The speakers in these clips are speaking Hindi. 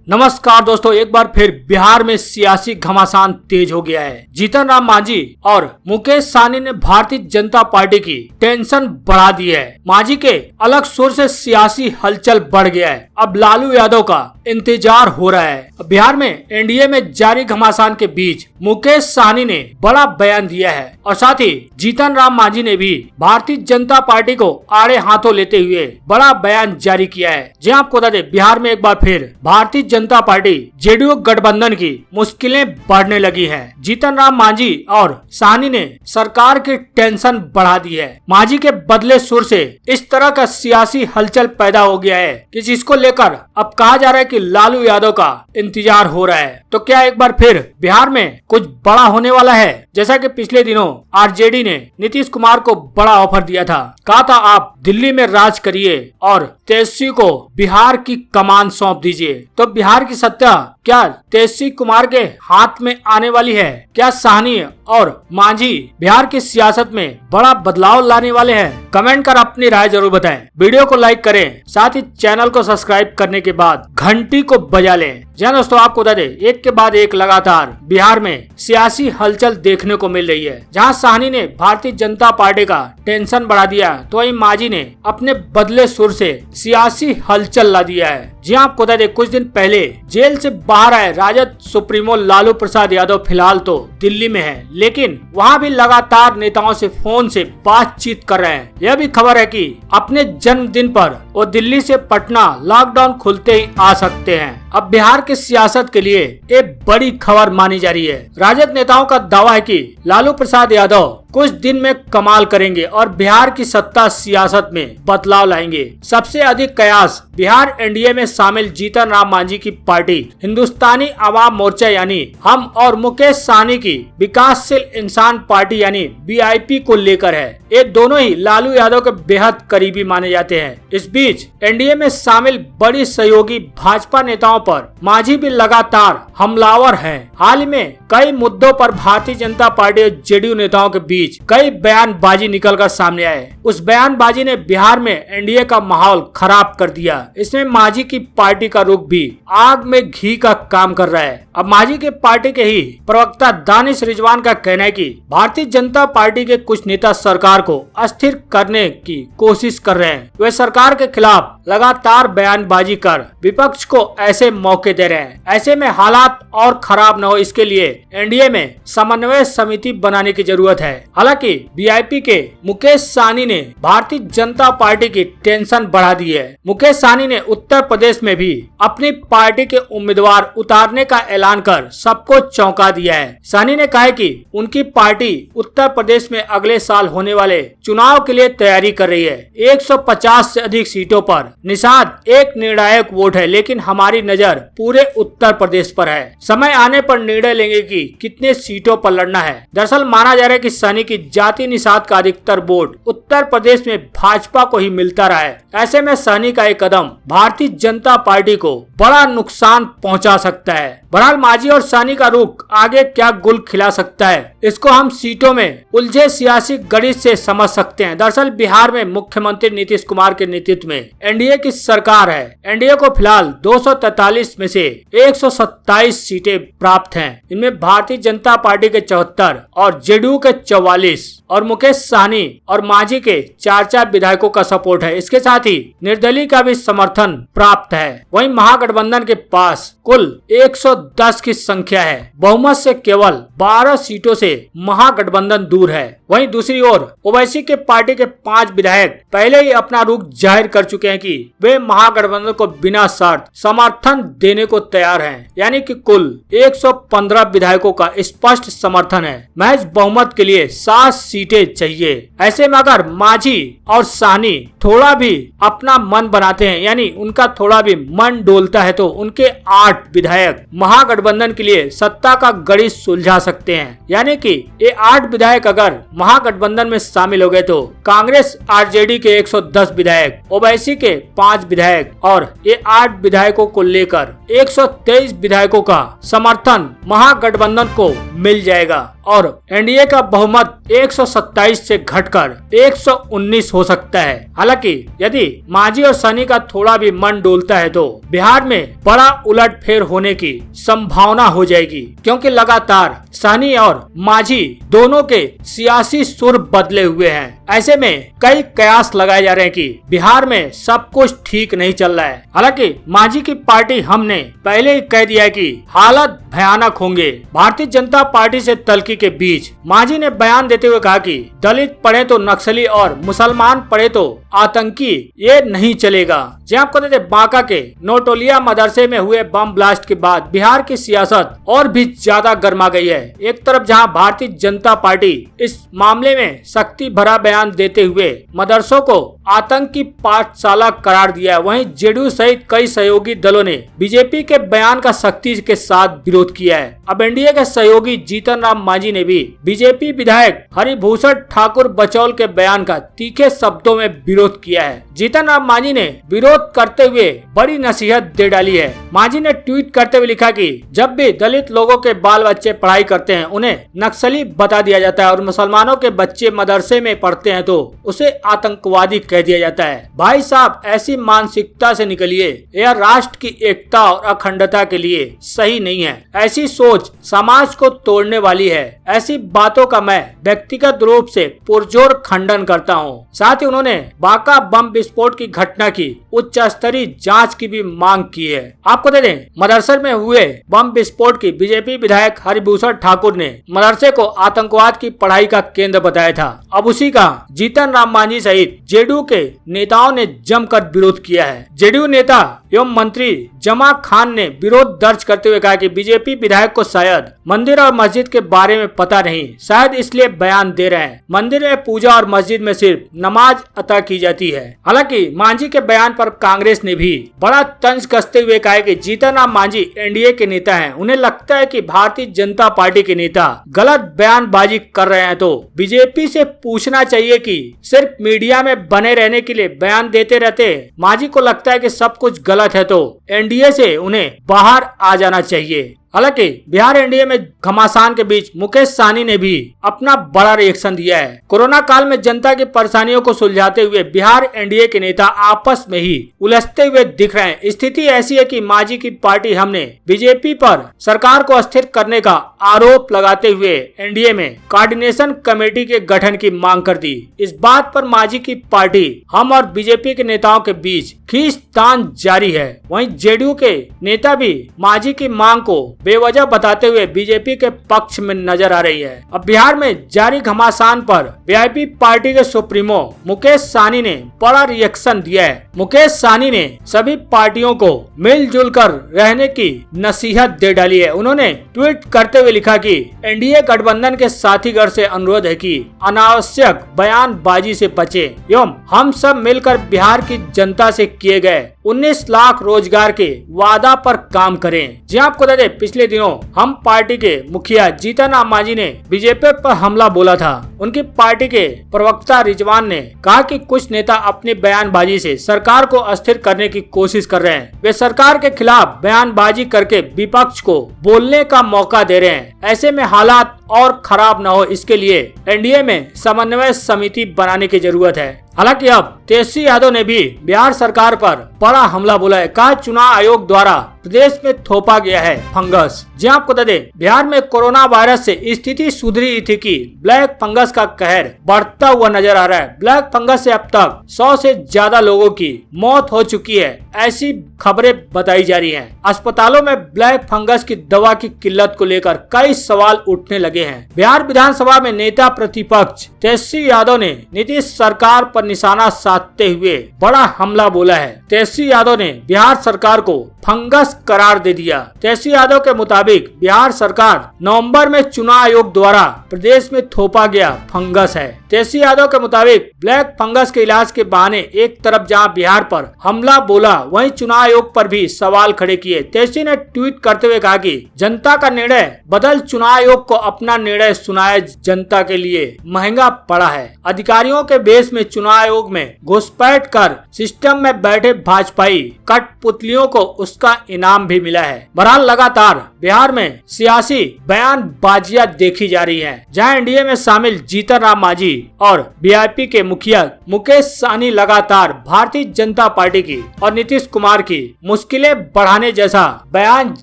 नमस्कार दोस्तों, एक बार फिर बिहार में सियासी घमासान तेज हो गया है। जीतन राम मांझी और मुकेश सहनी ने भारतीय जनता पार्टी की टेंशन बढ़ा दी है। मांझी के अलग सुर से सियासी हलचल बढ़ गया है। अब लालू यादव का इंतजार हो रहा है। बिहार में एनडीए में जारी घमासान के बीच मुकेश सहनी ने बड़ा बयान दिया है और साथ ही जीतन राम मांझी ने भी भारतीय जनता पार्टी को आड़े हाथों लेते हुए बड़ा बयान जारी किया है। जी आपको बता दें, बिहार में एक बार फिर भारतीय जनता पार्टी जेडीयू गठबंधन की मुश्किलें बढ़ने लगी हैं। जीतन राम मांझी और सहनी ने सरकार की टेंशन बढ़ा दी है। मांझी के बदले सुर से इस तरह का सियासी हलचल पैदा हो गया है कि जिसको लेकर अब कहा जा रहा है कि लालू यादव का इंतजार हो रहा है। तो क्या एक बार फिर बिहार में कुछ बड़ा होने वाला है? जैसा कि पिछले दिनों आरजेडी ने नीतीश कुमार को बड़ा ऑफर दिया था, कहा था आप दिल्ली में राज करिए और तेजस्वी को बिहार की कमान सौंप दीजिए। तो बिहार की सत्ता क्या तेजस्वी कुमार के हाथ में आने वाली है? क्या सहनी और मांझी बिहार की सियासत में बड़ा बदलाव लाने वाले हैं? कमेंट कर अपनी राय जरूर बताएं। वीडियो को लाइक करें, साथ ही चैनल को सब्सक्राइब करने के बाद घंटी को बजा लें। जी दोस्तों, आपको बता दें, एक के बाद एक लगातार बिहार में सियासी हलचल देखने को मिल रही है। जहां सहनी ने भारतीय जनता पार्टी का टेंशन बढ़ा दिया, तो वहीं मांझी ने अपने बदले सुर से सियासी हलचल ला दिया है। जी आपको बता दें, कुछ दिन पहले जेल से बाहर आए राजद सुप्रीमो लालू प्रसाद यादव फिलहाल तो दिल्ली में है, लेकिन वहां भी लगातार नेताओं से फोन से बातचीत कर रहे हैं। यह भी खबर है कि अपने जन्मदिन पर वो दिल्ली से पटना लॉकडाउन खुलते ही आ सकते हैं। अब बिहार की सियासत के लिए एक बड़ी खबर मानी जा रही है। राजद नेताओं का दावा है कि लालू प्रसाद यादव कुछ दिन में कमाल करेंगे और बिहार की सत्ता सियासत में बदलाव लाएंगे। सबसे अधिक कयास बिहार एनडीए में शामिल जीतन राम मांझी की पार्टी हिंदुस्तानी आवाम मोर्चा यानी हम और मुकेश सहनी की विकासशील इंसान पार्टी यानी वीआईपी को लेकर है। ये दोनों ही लालू यादव के बेहद करीबी माने जाते हैं। इस बीच एनडीए में शामिल बड़ी सहयोगी भाजपा नेताओं पर मांझी भी लगातार हमलावर हैं। हाल ही में कई मुद्दों पर भारतीय जनता पार्टी और जेडीयू नेताओं के बीच कई बयानबाजी निकलकर सामने आए। उस बयानबाजी ने बिहार में एनडीए का माहौल खराब कर दिया। इसमें मांझी की पार्टी का रुख भी आग में घी का काम कर रहा है। अब मांझी के पार्टी के ही प्रवक्ता दानिश रिजवान का कहना है कि भारतीय जनता पार्टी के कुछ नेता सरकार को अस्थिर करने की कोशिश कर रहे हैं। वे सरकार के खिलाफ लगातार बयानबाजी कर विपक्ष को ऐसे मौके दे रहे हैं। ऐसे में हालात और खराब न हो, इसके लिए एनडीए में समन्वय समिति बनाने की जरूरत है। हालांकि वीआईपी के मुकेश सहनी ने भारतीय जनता पार्टी की टेंशन बढ़ा दी है। मुकेश सहनी ने उत्तर प्रदेश में भी अपनी पार्टी के उम्मीदवार उतारने का ऐलान कर सबको चौंका दिया है। सहनी ने कहा है कि उनकी पार्टी उत्तर प्रदेश में अगले साल होने वाले चुनाव के लिए तैयारी कर रही है। 150 से अधिक सीटों पर निषाद एक निर्णायक वोट है, लेकिन हमारी नजर पूरे उत्तर प्रदेश पर है। समय आने पर निर्णय लेंगे कि कितने सीटों पर लड़ना है। दरअसल माना जा रहा है कि सहनी की जाति निषाद का अधिकतर वोट उत्तर प्रदेश में भाजपा को ही मिलता रहा है। ऐसे में सहनी का एक कदम भारतीय जनता पार्टी को बड़ा नुकसान पहुंचा सकता है। बहरहाल मांझी और सहनी का रुख आगे क्या गुल खिला सकता है, इसको हम सीटों में उलझे सियासी गणित से समझ सकते हैं। दरअसल बिहार में मुख्यमंत्री नीतीश कुमार के नेतृत्व में एनडीए की सरकार है। एनडीए को फिलहाल 243 में से 127 सीटें प्राप्त हैं। इनमें भारतीय जनता पार्टी के 74 और जेडीयू के 44 और मुकेश सहनी और मांझी के 4 विधायकों का सपोर्ट है। इसके साथ ही निर्दलीय का भी समर्थन प्राप्त है। वहीं महागठबंधन के पास कुल 110 की संख्या है। बहुमत से केवल 12 सीटों से महागठबंधन दूर है। वहीं दूसरी ओर ओवैसी के पार्टी के 5 विधायक पहले ही अपना रुख जाहिर कर चुके हैं कि वे महागठबंधन को बिना शर्त समर्थन देने को तैयार हैं। यानी कि कुल 115 विधायकों का स्पष्ट समर्थन है। महज बहुमत के लिए 7 सीटें चाहिए। ऐसे में अगर मांझी और सहनी थोड़ा भी अपना मन बनाते हैं, यानी उनका थोड़ा भी मन डोलता है, तो उनके 8 विधायक महागठबंधन के लिए सत्ता का गणित सुलझा सकते हैं। यानी कि ये 8 विधायक अगर महागठबंधन में शामिल हो गए तो कांग्रेस आरजेडी के 110 विधायक, ओवैसी के 5 विधायक और ये 8 विधायकों को लेकर 123 विधायकों का समर्थन महागठबंधन को मिल जाएगा। और एनडीए का बहुमत 127 से घटकर 119 हो सकता है। हालांकि यदि मांझी और सनी का थोड़ा भी मन डोलता है तो बिहार में बड़ा उलटफेर होने की संभावना हो जाएगी, क्योंकि लगातार सनी और मांझी दोनों के सियासी सुर बदले हुए हैं। ऐसे में कई कयास लगाए जा रहे हैं कि बिहार में सब कुछ ठीक नहीं चल रहा है। हालांकि मांझी की पार्टी हमने पहले ही कह दिया है कि हालात भयानक होंगे। भारतीय जनता पार्टी से तल्खी के बीच मांझी ने बयान देते हुए कहा कि दलित पढ़े तो नक्सली और मुसलमान पढ़े तो आतंकी, ये नहीं चलेगा। जी आपको बता दें, बांका के नोटोलिया मदरसे में हुए बम ब्लास्ट के बाद बिहार की सियासत और भी ज्यादा गर्मा गई है। एक तरफ जहां भारतीय जनता पार्टी इस मामले में सख्ती भरा बयान देते हुए मदरसों को आतंक की पाठशाला करार दिया है, वहीं जेडीयू सहित कई सहयोगी दलों ने बीजेपी के बयान का सख्ती के साथ विरोध किया है। अब एनडीए के सहयोगी जीतन राम मांझी ने भी बीजेपी विधायक हरिभूषण ठाकुर बचौल के बयान का तीखे शब्दों में विरोध किया है। जीतन राम मांझी ने विरोध करते हुए बड़ी नसीहत दे डाली है। मांझी ने ट्वीट करते हुए लिखा कि जब भी दलित लोगों के बाल बच्चे पढ़ाई करते हैं उन्हें नक्सली बता दिया जाता है और मुसलमानों के बच्चे मदरसे में पढ़ते हैं तो उसे आतंकवादी कह दिया जाता है। भाई साहब, ऐसी मानसिकता से निकलिए, यह राष्ट्र की एकता और अखंडता के लिए सही नहीं है। ऐसी सोच समाज को तोड़ने वाली है। ऐसी बातों का मैं व्यक्तिगत रूप से पुरजोर खंडन करता हूँ। साथ ही उन्होंने बांका बम विस्फोट की घटना की उच्च स्तरीय जांच की भी मांग की है। आपको दे दें, मदरसे में हुए बम विस्फोट की बीजेपी विधायक हरिभूषण ठाकुर ने मदरसे को आतंकवाद की पढ़ाई का केंद्र बताया था। अब उसी का जीतन राम मांझी सहित जेडीयू के नेताओं ने जमकर विरोध किया है। जेडीयू नेता एवं मंत्री जमा खान ने विरोध दर्ज करते हुए कहा कि बीजेपी विधायक को शायद मंदिर और मस्जिद के बारे में पता नहीं, शायद इसलिए बयान दे रहे हैं। मंदिर में पूजा और मस्जिद में सिर्फ नमाज अता की जाती है। हालांकि मांझी के बयान पर कांग्रेस ने भी बड़ा तंज कसते हुए कहा कि जीतन राम मांझी एनडीए के नेता हैं। उन्हें लगता है कि भारतीय जनता पार्टी के नेता गलत बयानबाजी कर रहे हैं तो बीजेपी से पूछना चाहिए कि सिर्फ मीडिया में बने रहने के लिए बयान देते रहते। मांझी को लगता है कि सब कुछ गलत है तो एनडीए से उन्हें बाहर आ जाना चाहिए। हालांकि बिहार एनडीए में घमासान के बीच मुकेश सहनी ने भी अपना बड़ा रिएक्शन दिया है। कोरोना काल में जनता की परेशानियों को सुलझाते हुए बिहार एनडीए के नेता आपस में ही उलझते हुए दिख रहे हैं। स्थिति ऐसी है कि मांझी की पार्टी हमने बीजेपी पर सरकार को अस्थिर करने का आरोप लगाते हुए एनडीए में कोऑर्डिनेशन कमेटी के गठन की मांग कर दी। इस बात पर मांझी की पार्टी हम और बीजेपी के नेताओं के बीच खींचतान जारी है। वहीं जेडीयू के नेता भी मांझी की मांग को बेवजह बताते हुए बीजेपी के पक्ष में नजर आ रही है। अब बिहार में जारी घमासान पर वीआईपी पार्टी के सुप्रीमो मुकेश सहनी ने बड़ा रिएक्शन दिया है। मुकेश सहनी ने सभी पार्टियों को मिलजुल कर रहने की नसीहत दे डाली है। उन्होंने ट्वीट करते हुए लिखा कि एनडीए गठबंधन के साथीगण से अनुरोध है कि अनावश्यक बयानबाजी से बचे एवं हम सब मिलकर बिहार की जनता से किए गए 19 लाख रोजगार के वादा पर काम करें। जी आपको बता दें, पिछले दिनों हम पार्टी के मुखिया जीतन राम मांझी ने बीजेपी पर हमला बोला था। उनकी पार्टी के प्रवक्ता रिजवान ने कहा कि कुछ नेता अपनी बयानबाजी से सरकार को अस्थिर करने की कोशिश कर रहे हैं। वे सरकार के खिलाफ बयानबाजी करके विपक्ष को बोलने का मौका दे रहे हैं। ऐसे में हालात और खराब न हो, इसके लिए एनडीए में समन्वय समिति बनाने की जरूरत है। हालांकि अब तेजस्वी यादव ने भी बिहार सरकार पर बड़ा हमला बोला है। कहा चुनाव आयोग द्वारा प्रदेश में थोपा गया है फंगस। जी आपको बता दें, बिहार में कोरोना वायरस से स्थिति सुधरी थी कि ब्लैक फंगस का कहर बढ़ता हुआ नजर आ रहा है। ब्लैक फंगस से अब तक 100 से ज्यादा लोगों की मौत हो चुकी है, ऐसी खबरें बताई जा रही हैं। अस्पतालों में ब्लैक फंगस की दवा की किल्लत को लेकर कई सवाल उठने लगे हैं। बिहार विधानसभा में नेता प्रतिपक्ष तेजस्वी यादव ने नीतीश सरकार पर निशाना साधते हुए बड़ा हमला बोला है। तेजस्वी यादव ने बिहार सरकार को फंगस करार दे दिया। तेजस्वी यादव के मुताबिक बिहार सरकार नवंबर में चुनाव आयोग द्वारा प्रदेश में थोपा गया फंगस है। तेजस्वी यादव के मुताबिक ब्लैक फंगस के इलाज के बहाने एक तरफ जहां बिहार पर हमला बोला, वहीं चुनाव आयोग पर भी सवाल खड़े किए। तेजस्वी ने ट्वीट करते हुए कहा कि जनता का निर्णय बदल, चुनाव आयोग को अपना निर्णय सुनाए, जनता के लिए महंगा पड़ा है। अधिकारियों के बेस में चुनाव आयोग में घुसपैठ कर सिस्टम में बैठे भाजपाई कठपुतलियों को उसका इनाम भी मिला है। बहरहाल लगातार बिहार में सियासी बयानबाजियां देखी जा रही हैं, जहां एनडीए में शामिल जीतन राम मांझी और बीआईपी के मुखिया मुकेश सहनी लगातार भारतीय जनता पार्टी की और नीतीश कुमार की मुश्किलें बढ़ाने जैसा बयान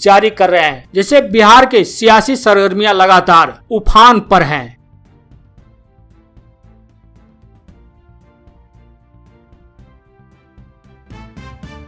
जारी कर रहे हैं, जिससे बिहार के सियासी सरगर्मियां लगातार उफान पर हैं।